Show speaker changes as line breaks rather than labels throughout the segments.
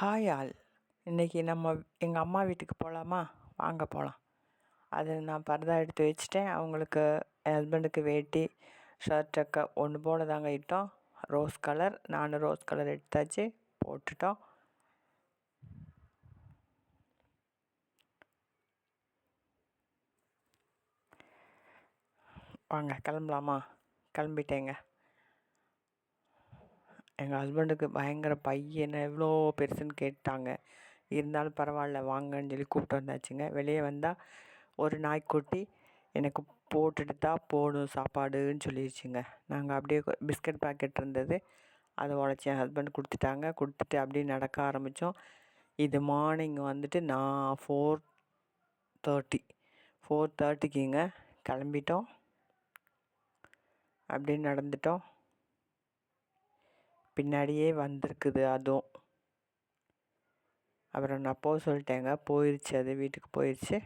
Hi all. இன்றைக்கி எங்கள் அம்மா வீட்டுக்கு போகலாமா? வாங்க போகலாம். அது நான் பர்தா எடுத்து வச்சுட்டேன். அவங்களுக்கு என் ஹஸ்பண்டுக்கு வேட்டி ஷர்ட்டை ஒன்று போல் தாங்க இட்டோம். ரோஸ் கலர், நானும் ரோஸ் கலர் எடுத்தாச்சு, போட்டுட்டோம். வாங்க கிளம்பலாமா? கிளம்பிட்டேங்க. எங்கள் ஹஸ்பண்டுக்கு பயங்கர பையனை எவ்வளோ பெருசுன்னு கேட்டாங்க. இருந்தாலும் பரவாயில்ல வாங்கன்னு சொல்லி கூப்பிட்டு வந்தாச்சுங்க. வெளியே வந்தால் ஒரு நாய்க்குட்டி எனக்கு போட்டுட்டு தான் போகணும் சாப்பாடுன்னு சொல்லிடுச்சுங்க. நாங்கள் அப்படியே பிஸ்கட் பாக்கெட் இருந்தது, அதை உடச்சி என் ஹஸ்பண்ட் கொடுத்துட்டாங்க. கொடுத்துட்டு அப்படியே நடக்க ஆரம்பித்தோம். இது மார்னிங் வந்துட்டு நான் 4:30க்குங்க கிளம்பிட்டோம். அப்படியே நடந்துட்டோம். பின்னாடியே வந்திருக்குது அதுவும். அப்புறம் நான் சொல்லிட்டேங்க, போயிடுச்சு, அது வீட்டுக்கு போயிடுச்சு.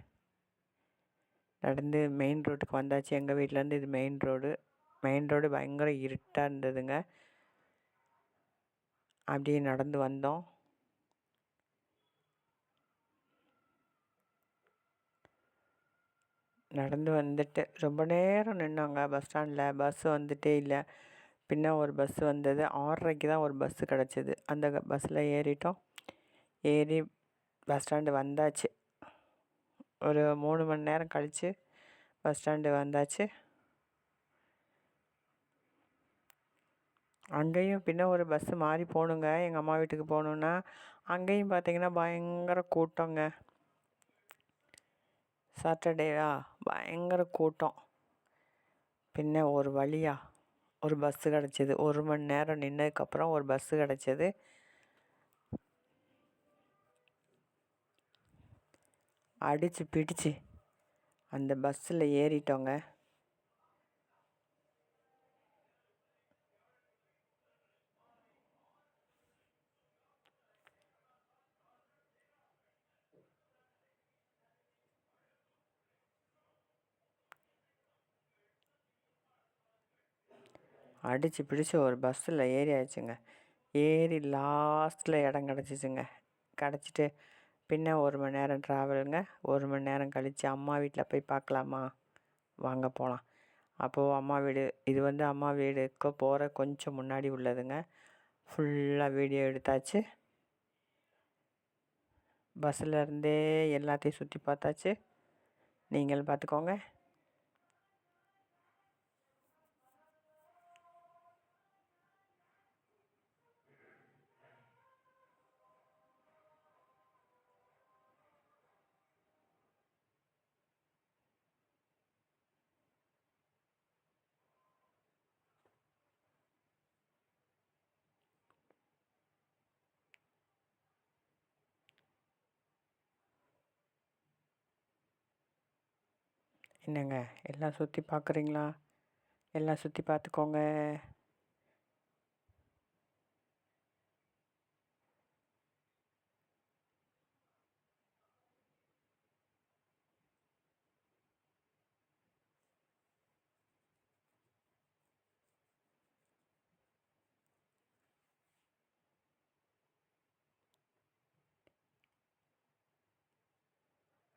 நடந்து மெயின் ரோட்டுக்கு வந்தாச்சு. எங்கள் வீட்டிலேருந்து இது மெயின் ரோடு பயங்கர இருட்டாக இருந்ததுங்க. அப்படியே நடந்து வந்தோம். நடந்து வந்துட்டு ரொம்ப நேரம் நின்னாங்க பஸ் ஸ்டாண்டில். பஸ்ஸு வந்துட்டே இல்லை. பின்ன ஒரு பஸ்ஸு வந்தது. 6:30க்கு தான் ஒரு பஸ்ஸு கிடச்சிது. அந்த பஸ்ஸில் ஏறிட்டோம். ஏறி பஸ் ஸ்டாண்டு வந்தாச்சு. ஒரு 3 மணி நேரம் கழித்து பஸ் ஸ்டாண்டு வந்தாச்சு. அங்கேயும் பின்ன ஒரு பஸ்ஸு மாறி போகணுங்க எங்கள் அம்மா வீட்டுக்கு போகணுன்னா. அங்கேயும் பார்த்திங்கன்னா பயங்கர கூட்டங்க. சாட்டர்டேவா பயங்கர கூட்டம். பின்ன ஒரு வழியாக ஒரு பஸ்ஸு கிடச்சிது. 1 மணி நேரம் நின்னதுக்கப்புறம் ஒரு பஸ்ஸு கிடச்சிது. அடித்து பிடிச்சி அந்த பஸ்ஸில் ஏறிட்டோங்க. அடித்து பிடிச்சி ஒரு பஸ்ஸில் ஏறியாச்சுங்க. ஏறி லாஸ்ட்டில் இடம் கிடச்சிச்சுங்க. கிடச்சிட்டு பின்ன 1 மணி நேரம் ட்ராவலுங்க. 1 மணி நேரம் கழித்து அம்மா வீட்டில் போய் பார்க்கலாமா? வாங்க போகலாம். அப்போது அம்மா வீடு, இது வந்து அம்மா வீடுக்கு போகிற கொஞ்சம் முன்னாடி உள்ளதுங்க. ஃபுல்லாக வீடியோ எடுத்தாச்சு. பஸ்ஸில் இருந்தே எல்லாத்தையும் சுற்றி பார்த்தாச்சு. நீங்களும் பார்த்துக்கோங்க. என்னங்க எல்லாம் சுற்றி பார்க்குறீங்களா? எல்லாம் சுற்றி பார்த்துக்கோங்க.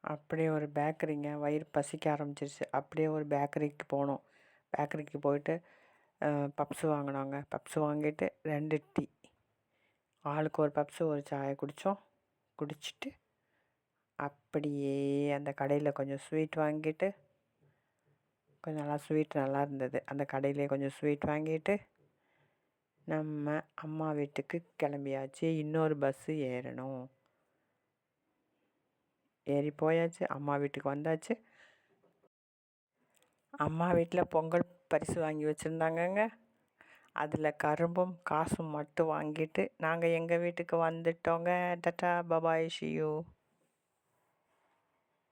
அப்படியே ஒரு பேக்கரிங்க. வயிறு பசிக்க ஆரம்பிச்சிருச்சு. அப்படியே ஒரு பேக்கரிக்கு போனோம். பேக்கரிக்கு போயிட்டு பப்ஸு வாங்கினாங்க. பப்ஸு வாங்கிட்டு 2 டீ, ஆளுக்கு ஒரு பப்ஸு ஒரு சாயை குடித்தோம். குடிச்சிட்டு அப்படியே அந்த கடையில் கொஞ்சம் ஸ்வீட் வாங்கிட்டு, கொஞ்சம் நல்லா ஸ்வீட் நல்லா இருந்தது. அந்த கடையிலே கொஞ்சம் ஸ்வீட் வாங்கிட்டு நம்ம அம்மா வீட்டுக்கு கிளம்பியாச்சு. இன்னொரு பஸ்ஸு ஏறணும். ஏறி போயாச்சு. அம்மா வீட்டுக்கு வந்தாச்சு. அம்மா வீட்டில் பொங்கல் பரிசு வாங்கி வச்சுருந்தாங்கங்க. அதில் கரும்பும் காசும் மட்டும் வாங்கிட்டு நாங்கள் எங்கள் வீட்டுக்கு வந்துட்டோங்க. Tata, bye bye, C you.